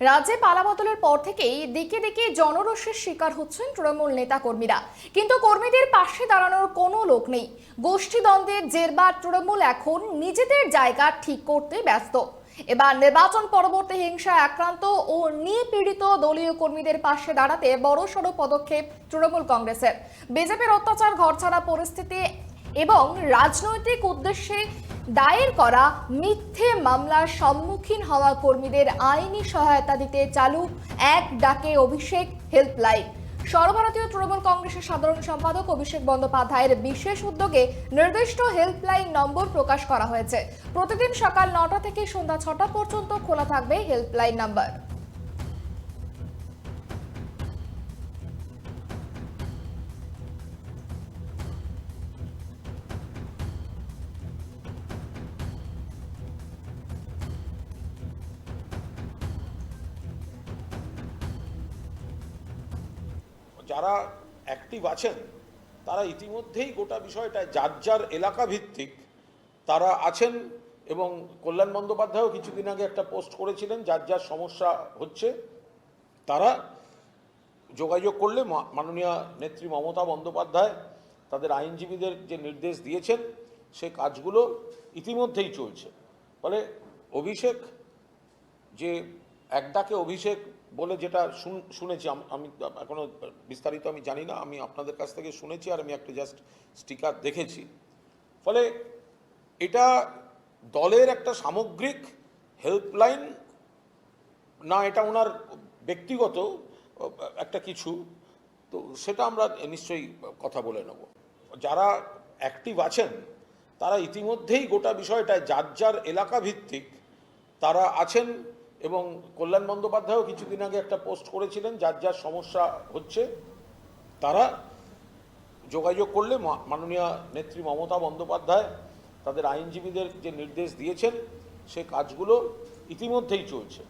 রাজ্যে পালাবদলের পর থেকেই দিকে দিকে জনরোষের শিকার হচ্ছেন তৃণমূল নেতাকর্মীরা, কিন্তু কর্মীদের পাশে দাঁড়ানোর কোনো লোক নেই। গোষ্ঠীদ্বন্দ্বের জেরবার তৃণমূল এখন নিজেদের জায়গা ঠিক করতে ব্যস্ত। এবার নির্বাচন পরবর্তী হিংসায় আক্রান্ত ও নিপীড়িত দলীয় কর্মীদের পাশে দাঁড়াতে বড়সড় পদক্ষেপ তৃণমূল কংগ্রেসের। বিজেপির অত্যাচার, ঘরছাড়া পরিস্থিতি এবং রাজনৈতিক উদ্দেশ্যে দায়ের করা মিথ্যে মামলার সম্মুখীন হওয়া কর্মীদের আইনি সহায়তা দিতে চালু এক ডাকে অভিষেক হেল্পলাইন। সর্বভারতীয় তৃণমূল কংগ্রেসের সাধারণ সম্পাদক অভিষেক বন্দ্যোপাধ্যায়ের বিশেষ উদ্যোগে নির্দিষ্ট হেল্পলাইন নম্বর প্রকাশ করা হয়েছে। প্রতিদিন সকাল 9টা থেকে সন্ধ্যা 6টা পর্যন্ত খোলা থাকবে হেল্পলাইন নম্বর। যারা অ্যাক্টিভ আছেন তারা ইতিমধ্যেই গোটা বিষয়টায় যার যার এলাকা ভিত্তিক তারা আছেন, এবং কল্যাণ বন্দ্যোপাধ্যায়ও কিছুদিন আগে একটা পোস্ট করেছিলেন, যার যার সমস্যা হচ্ছে তারা যোগাযোগ করলে মাননীয় নেত্রী মমতা বন্দ্যোপাধ্যায় তাদের আইনজীবীদের যে নির্দেশ দিয়েছেন সে কাজগুলো ইতিমধ্যেই চলছে। ফলে অভিষেক যে এক ডাকে অভিষেক বলে যেটা শুনেছি, আমি এখনো বিস্তারিত আমি জানি না, আমি আপনাদের কাছ থেকে শুনেছি আর আমি একটা জাস্ট স্টিকার দেখেছি। ফলে এটা দলের একটা সামগ্রিক হেল্পলাইন না, এটা ওনার ব্যক্তিগত একটা কিছু, তো সেটা আমরা নিশ্চয়ই কথা বলে নেব। যারা অ্যাক্টিভ আছেন তারা ইতিমধ্যেই গোটা বিষয়টায় যার যার এলাকা ভিত্তিক তারা আছেন, এবং কল্যাণ বন্দ্যোপাধ্যায়ও কিছুদিন আগে একটা পোস্ট করেছিলেন, যার যার সমস্যা হচ্ছে তারা যোগাযোগ করলে মাননীয় নেত্রী মমতা বন্দ্যোপাধ্যায় তাদের আইনজীবীদের যে নির্দেশ দিয়েছেন সে কাজগুলো ইতিমধ্যেই চলছে।